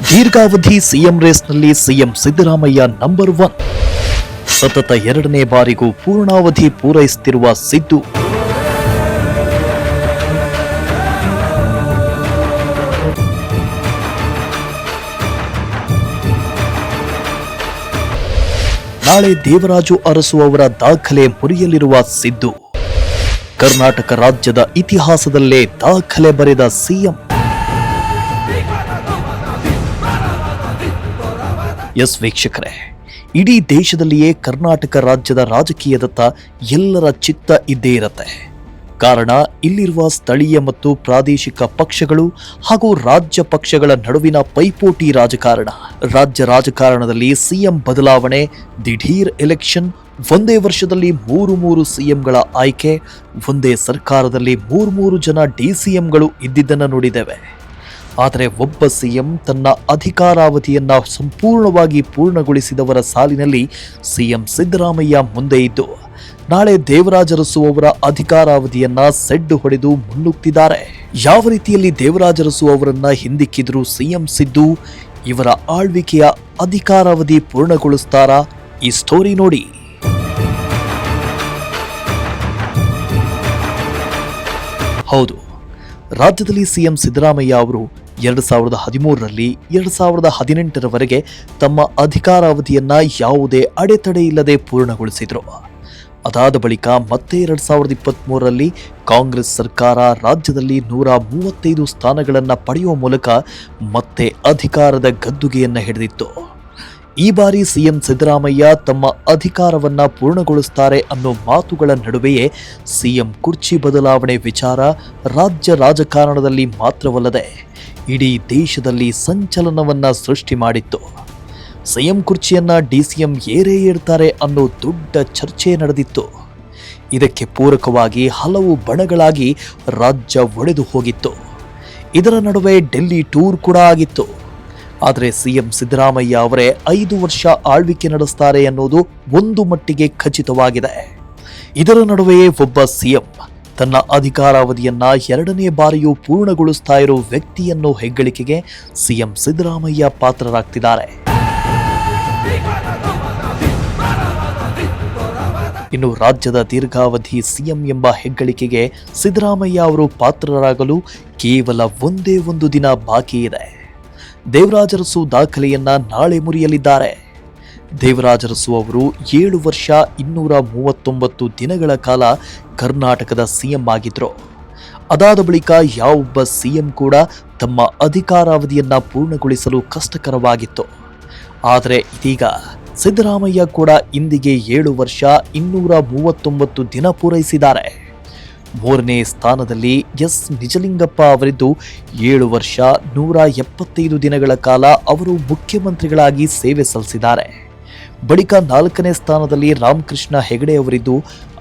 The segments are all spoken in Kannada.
ದೀರ್ಘಾವಧಿ ಸಿಎಂ ರೇಸ್ನಲ್ಲಿ ಸಿಎಂ ಸಿದ್ದರಾಮಯ್ಯ ನಂಬರ್ 1. ಸತತ 2ನೇ ಬಾರಿಗೂ ಪೂರ್ಣಾವಧಿ ಪೂರೈಸುತ್ತಿರುವ ಸಿದ್ದು. ನಾಳೆ ದೇವರಾಜು ಅರಸು ಅವರ ದಾಖಲೆ ಮುರಿಯಲಿರುವ ಸಿದ್ದು. ಕರ್ನಾಟಕ ರಾಜ್ಯದ ಇತಿಹಾಸದಲ್ಲೇ ದಾಖಲೆ ಬರೆದ ಸಿಎಂ. ಎಸ್ ವೀಕ್ಷಕರೇ, ಇಡೀ ದೇಶದಲ್ಲಿಯೇ ಕರ್ನಾಟಕ ರಾಜ್ಯದ ರಾಜಕೀಯದತ್ತ ಎಲ್ಲರ ಚಿತ್ತ ಇದ್ದೇ ಇರುತ್ತೆ. ಕಾರಣ ಇಲ್ಲಿರುವ ಸ್ಥಳೀಯ ಮತ್ತು ಪ್ರಾದೇಶಿಕ ಪಕ್ಷಗಳು ಹಾಗೂ ರಾಜ್ಯ ಪಕ್ಷಗಳ ನಡುವಿನ ಪೈಪೋಟಿ ರಾಜಕಾರಣ. ರಾಜ್ಯ ರಾಜಕಾರಣದಲ್ಲಿ ಸಿಎಂ ಬದಲಾವಣೆ, ದಿಢೀರ್ ಎಲೆಕ್ಷನ್, ಒಂದೇ ವರ್ಷದಲ್ಲಿ 3 ಸಿಎಂಗಳ ಆಯ್ಕೆ, ಒಂದೇ ಸರ್ಕಾರದಲ್ಲಿ 3 ಜನ ಡಿಸಿಎಂಗಳು ಇದ್ದಿದ್ದನ್ನು ನೋಡಿದ್ದೇವೆ. ಆದರೆ ಒಬ್ಬ ಸಿಎಂ ತನ್ನ ಅಧಿಕಾರಾವಧಿಯನ್ನ ಸಂಪೂರ್ಣವಾಗಿ ಪೂರ್ಣಗೊಳಿಸಿದವರ ಸಾಲಿನಲ್ಲಿ ಸಿಎಂ ಸಿದ್ದರಾಮಯ್ಯ ಮುಂದೆ ಇದ್ದು ನಾಳೆ ದೇವರಾಜ ಅರಸು ಅವರ ಅಧಿಕಾರಾವಧಿಯನ್ನ ಸೆಡ್ಡು ಹೊಡೆದು ಮುನ್ನುಗ್ತಿದ್ದಾರೆ. ಯಾವ ರೀತಿಯಲ್ಲಿ ದೇವರಾಜ ಅರಸು ಅವರನ್ನ ಹಿಂದಿಕ್ಕಿದ್ರು ಸಿಎಂ ಸಿದ್ದು, ಇವರ ಆಳ್ವಿಕೆಯ ಅಧಿಕಾರಾವಧಿ ಪೂರ್ಣಗೊಳಿಸ್ತಾರಾ? ಈ ಸ್ಟೋರಿ ನೋಡಿ. ಹೌದು, ರಾಜ್ಯದಲ್ಲಿ ಸಿಎಂ ಸಿದ್ದರಾಮಯ್ಯ ಅವರು 2013ರಲ್ಲಿ 2018ರವರೆಗೆ ತಮ್ಮ ಅಧಿಕಾರಾವಧಿಯನ್ನ ಯಾವುದೇ ಅಡೆತಡೆ ಇಲ್ಲದೆ ಪೂರ್ಣಗೊಳಿಸಿದ್ರು. ಅದಾದ ಬಳಿಕ ಮತ್ತೆ 2023ರಲ್ಲಿ ಕಾಂಗ್ರೆಸ್ ಸರ್ಕಾರ ರಾಜ್ಯದಲ್ಲಿ 135 ಸ್ಥಾನಗಳನ್ನು ಪಡೆಯುವ ಮೂಲಕ ಮತ್ತೆ ಅಧಿಕಾರದ ಗದ್ದುಗೆಯನ್ನ ಹಿಡಿದಿತ್ತು. ಈ ಬಾರಿ ಸಿಎಂ ಸಿದ್ದರಾಮಯ್ಯ ತಮ್ಮ ಅಧಿಕಾರವನ್ನ ಪೂರ್ಣಗೊಳಿಸುತ್ತಾರೆ ಅನ್ನೋ ಮಾತುಗಳ ನಡುವೆಯೇ ಸಿಎಂ ಕುರ್ಚಿ ಬದಲಾವಣೆ ವಿಚಾರ ರಾಜ್ಯ ರಾಜಕಾರಣದಲ್ಲಿ ಮಾತ್ರವಲ್ಲದೆ ಇಡೀ ದೇಶದಲ್ಲಿ ಸಂಚಲನವನ್ನ ಸೃಷ್ಟಿ ಮಾಡಿತ್ತು. ಸಿಎಂ ಕುರ್ಚಿಯನ್ನ ಡಿಸಿಎಂ ಏರ್ತಾರೆ ಅನ್ನೋ ದೊಡ್ಡ ಚರ್ಚೆ ನಡೆದಿತ್ತು. ಇದಕ್ಕೆ ಪೂರಕವಾಗಿ ಹಲವು ಬಣಗಳಾಗಿ ರಾಜ್ಯ ಒಡೆದು ಹೋಗಿತ್ತು. ಇದರ ನಡುವೆ ಡೆಲ್ಲಿ ಟೂರ್ ಕೂಡ ಆಗಿತ್ತು. ಆದರೆ ಸಿಎಂ ಸಿದ್ದರಾಮಯ್ಯ ಅವರೇ 5 ವರ್ಷ ಆಳ್ವಿಕೆ ನಡೆಸ್ತಾರೆ ಅನ್ನೋದು ಒಂದು ಮಟ್ಟಿಗೆ ಖಚಿತವಾಗಿದೆ. ಇದರ ನಡುವೆಯೇ ಒಬ್ಬ ಸಿಎಂ ತನ್ನ ಅಧಿಕಾರಾವಧಿಯನ್ನ 2ನೇ ಬಾರಿಯೂ ಪೂರ್ಣಗೊಳಿಸ್ತಾ ಇರೋ ವ್ಯಕ್ತಿಯನ್ನು ಹೆಗ್ಗಳಿಕೆಗೆ ಸಿಎಂ ಸಿದ್ದರಾಮಯ್ಯ ಪಾತ್ರರಾಗ್ತಿದ್ದಾರೆ. ಇನ್ನು ರಾಜ್ಯದ ದೀರ್ಘಾವಧಿ ಸಿಎಂ ಎಂಬ ಹೆಗ್ಗಳಿಕೆಗೆ ಸಿದ್ದರಾಮಯ್ಯ ಅವರು ಪಾತ್ರರಾಗಲು ಕೇವಲ ಒಂದೇ ಒಂದು ದಿನ ಬಾಕಿ ಇದೆ. ದೇವರಾಜ ಅರಸು ದಾಖಲೆಯನ್ನ ನಾಳೆ ಮುರಿಯಲಿದ್ದಾರೆ. ದೇವರಾಜ ಅರಸು ಅವರು 7 ವರ್ಷ 239 ದಿನಗಳ ಕಾಲ ಕರ್ನಾಟಕದ ಸಿಎಂ ಆಗಿದ್ರು. ಅದಾದ ಬಳಿಕ ಯಾವೊಬ್ಬ ಸಿಎಂ ಕೂಡ ತಮ್ಮ ಅಧಿಕಾರಾವಧಿಯನ್ನ ಪೂರ್ಣಗೊಳಿಸಲು ಕಷ್ಟಕರವಾಗಿತ್ತು. ಆದರೆ ಇದೀಗ ಸಿದ್ದರಾಮಯ್ಯ ಕೂಡ ಇಂದಿಗೆ 7 ವರ್ಷ 239 ದಿನ ಪೂರೈಸಿದ್ದಾರೆ. 3ನೇ ಸ್ಥಾನದಲ್ಲಿ ಎಸ್ ನಿಜಲಿಂಗಪ್ಪ ಅವರಿದ್ದು 7 ವರ್ಷ 175 ದಿನಗಳ ಕಾಲ ಅವರು ಮುಖ್ಯಮಂತ್ರಿಗಳಾಗಿ ಸೇವೆ ಸಲ್ಲಿಸಿದ್ದಾರೆ. ಬಳಿಕ 4ನೇ ಸ್ಥಾನದಲ್ಲಿ ರಾಮಕೃಷ್ಣ ಹೆಗಡೆ ಅವರಿದ್ದು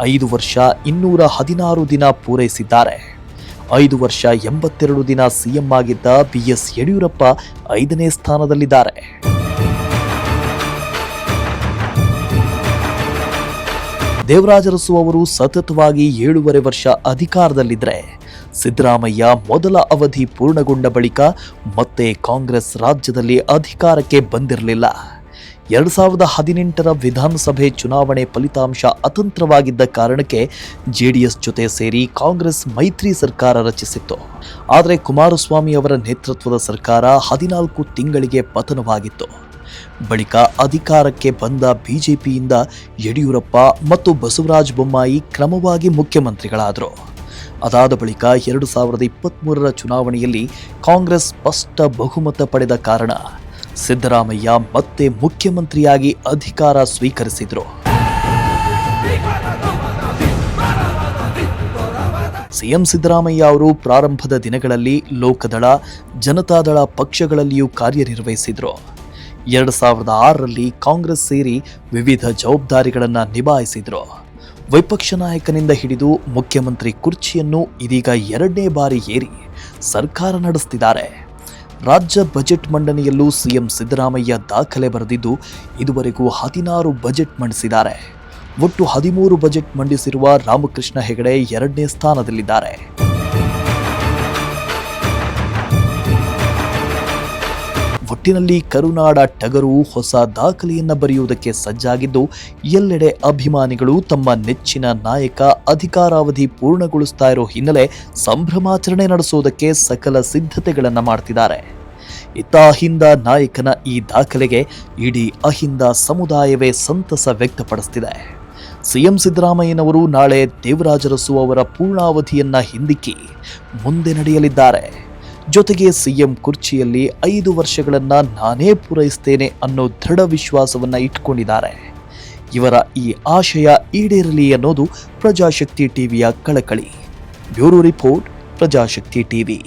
5 ವರ್ಷ 216 ದಿನ ಪೂರೈಸಿದ್ದಾರೆ. 5 ವರ್ಷ 82 ದಿನ ಸಿಎಂ ಆಗಿದ್ದ ಬಿಎಸ್ ಯಡಿಯೂರಪ್ಪ 5ನೇ ಸ್ಥಾನದಲ್ಲಿದ್ದಾರೆ. ದೇವರಾಜ ಅರಸು ಅವರು ಸತತವಾಗಿ 7.5 ವರ್ಷ ಅಧಿಕಾರದಲ್ಲಿದ್ದರೆ ಸಿದ್ದರಾಮಯ್ಯ ಮೊದಲ ಅವಧಿ ಪೂರ್ಣಗೊಂಡ ಬಳಿಕ ಮತ್ತೆ ಕಾಂಗ್ರೆಸ್ ರಾಜ್ಯದಲ್ಲಿ ಅಧಿಕಾರಕ್ಕೆ ಬಂದಿರಲಿಲ್ಲ. 2018ರ ವಿಧಾನಸಭೆ ಚುನಾವಣೆ ಫಲಿತಾಂಶ ಅತಂತ್ರವಾಗಿದ್ದ ಕಾರಣಕ್ಕೆ ಜೆಡಿಎಸ್ ಜೊತೆ ಸೇರಿ ಕಾಂಗ್ರೆಸ್ ಮೈತ್ರಿ ಸರ್ಕಾರ ರಚಿಸಿತ್ತು. ಆದರೆ ಕುಮಾರಸ್ವಾಮಿ ಅವರ ನೇತೃತ್ವದ ಸರ್ಕಾರ 14 ತಿಂಗಳಿಗೆ ಪತನವಾಗಿತ್ತು. ಬಳಿಕ ಅಧಿಕಾರಕ್ಕೆ ಬಂದ ಬಿಜೆಪಿಯಿಂದ ಯಡಿಯೂರಪ್ಪ ಮತ್ತು ಬಸವರಾಜ ಬೊಮ್ಮಾಯಿ ಕ್ರಮವಾಗಿ ಮುಖ್ಯಮಂತ್ರಿಗಳಾದರು. ಅದಾದ ಬಳಿಕ 2023ರ ಚುನಾವಣೆಯಲ್ಲಿ ಕಾಂಗ್ರೆಸ್ ಸ್ಪಷ್ಟ ಬಹುಮತ ಪಡೆದ ಕಾರಣ ಸಿದ್ದರಾಮಯ್ಯ ಮತ್ತೆ ಮುಖ್ಯಮಂತ್ರಿಯಾಗಿ ಅಧಿಕಾರ ಸ್ವೀಕರಿಸಿದರು. ಸಿಎಂ ಸಿದ್ದರಾಮಯ್ಯ ಅವರು ಪ್ರಾರಂಭದ ದಿನಗಳಲ್ಲಿ ಲೋಕದಳ, ಜನತಾದಳ ಪಕ್ಷಗಳಲ್ಲಿಯೂ ಕಾರ್ಯನಿರ್ವಹಿಸಿದರು. 2006ರಲ್ಲಿ ಕಾಂಗ್ರೆಸ್ ಸೇರಿ ವಿವಿಧ ಜವಾಬ್ದಾರಿಗಳನ್ನು ನಿಭಾಯಿಸಿದರು. ವಿಪಕ್ಷ ನಾಯಕನಿಂದ ಹಿಡಿದು ಮುಖ್ಯಮಂತ್ರಿ ಕುರ್ಚಿಯನ್ನು ಇದೀಗ 2ನೇ ಬಾರಿ ಏರಿ ಸರ್ಕಾರ ನಡೆಸುತ್ತಿದ್ದಾರೆ. ರಾಜ್ಯ ಬಜೆಟ್ ಮಂಡನೆಯಲ್ಲೂ ಸಿಎಂ ಸಿದ್ದರಾಮಯ್ಯ ದಾಖಲೆ ಬರೆದಿದ್ದು ಇದುವರೆಗೂ 16 ಬಜೆಟ್ ಮಂಡಿಸಿದ್ದಾರೆ. ಒಟ್ಟು 13 ಬಜೆಟ್ ಮಂಡಿಸಿರುವ ರಾಮಕೃಷ್ಣ ಹೆಗಡೆ 2ನೇ ಸ್ಥಾನದಲ್ಲಿದ್ದಾರೆ. ನಿಟ್ಟಿನಲ್ಲಿ ಕರುನಾಡ ಟಗರು ಹೊಸ ದಾಖಲೆಯನ್ನ ಬರೆಯುವುದಕ್ಕೆ ಸಜ್ಜಾಗಿದ್ದು, ಎಲ್ಲೆಡೆ ಅಭಿಮಾನಿಗಳು ತಮ್ಮ ನೆಚ್ಚಿನ ನಾಯಕ ಅಧಿಕಾರಾವಧಿ ಪೂರ್ಣಗೊಳಿಸ್ತಾ ಇರೋ ಹಿನ್ನೆಲೆ ಸಂಭ್ರಮಾಚರಣೆ ನಡೆಸುವುದಕ್ಕೆ ಸಕಲ ಸಿದ್ಧತೆಗಳನ್ನ ಮಾಡ್ತಿದ್ದಾರೆ. ಇತ್ತ ಅಹಿಂದ ನಾಯಕನ ಈ ದಾಖಲೆಗೆ ಇಡೀ ಅಹಿಂದ ಸಮುದಾಯವೇ ಸಂತಸ ವ್ಯಕ್ತಪಡಿಸುತ್ತಿದೆ. ಸಿಎಂ ಸಿದ್ದರಾಮಯ್ಯನವರು ನಾಳೆ ದೇವರಾಜ ಅರಸು ಅವರ ಪೂರ್ಣಾವಧಿಯನ್ನ ಹಿಂದಿಕ್ಕಿ ಮುಂದೆ ನಡೆಯಲಿದ್ದಾರೆ. ಜೊತೆಗೆ ಸಿಎಂ ಕುರ್ಚಿಯಲ್ಲಿ 5 ವರ್ಷಗಳನ್ನ ನಾನೇ ಪೂರೈಸ್ತೇನೆ ಅನ್ನೋ ದೃಢ ವಿಶ್ವಾಸವನ್ನ ಇಟ್ಕೊಂಡಿದ್ದಾರೆ. ಇವರ ಈ ಆಶಯ ಈಡೇರಲಿ ಅನ್ನೋದು ಪ್ರಜಾಶಕ್ತಿ ಟಿವಿಯ ಕಳಕಳಿ. Bureau report, Prajashakti TV.